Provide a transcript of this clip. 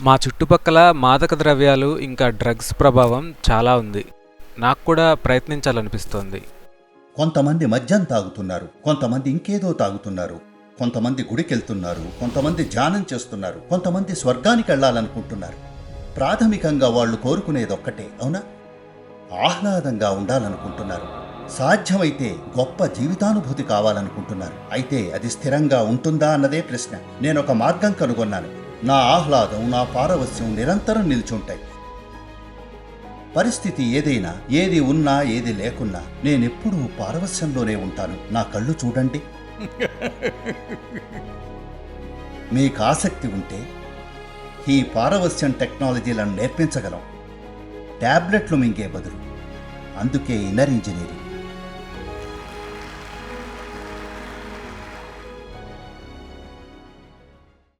మా చుట్టుపక్కల మాదక ద్రవ్యాలు ఇంకా డ్రగ్స్ ప్రభావం చాలా ఉంది. నాకు కూడా ప్రయత్నించాలనిపిస్తోంది. కొంతమంది మద్యం తాగుతున్నారు, కొంతమంది ఇంకేదో తాగుతున్నారు, కొంతమంది గుడికెళ్తున్నారు, కొంతమంది ధ్యానం చేస్తున్నారు, కొంతమంది స్వర్గానికి వెళ్ళాలనుకుంటున్నారు. ప్రాథమికంగా వాళ్ళు కోరుకునేదొక్కటే, అవునా? ఆహ్లాదంగా ఉండాలనుకుంటున్నారు. సాధ్యమైతే గొప్ప జీవితానుభూతి కావాలనుకుంటున్నారు. అయితే అది స్థిరంగా ఉంటుందా అన్నదే ప్రశ్న. నేనొక మార్గం కనుగొన్నాను. నా ఆహ్లాదం, నా పారవస్యం నిరంతరం నిల్చుంటాయి. పరిస్థితి ఏదైనా, ఏది ఉన్నా ఏది లేకున్నా నేనెప్పుడూ పారవస్యంలోనే ఉంటాను. నా కళ్ళు చూడండి. మీకు ఆసక్తి ఉంటే ఈ పారవస్యం టెక్నాలజీలను నేర్పించగలం, టాబ్లెట్లు మింగే బదులు. అందుకే ఇన్నర్ ఇంజనీరింగ్.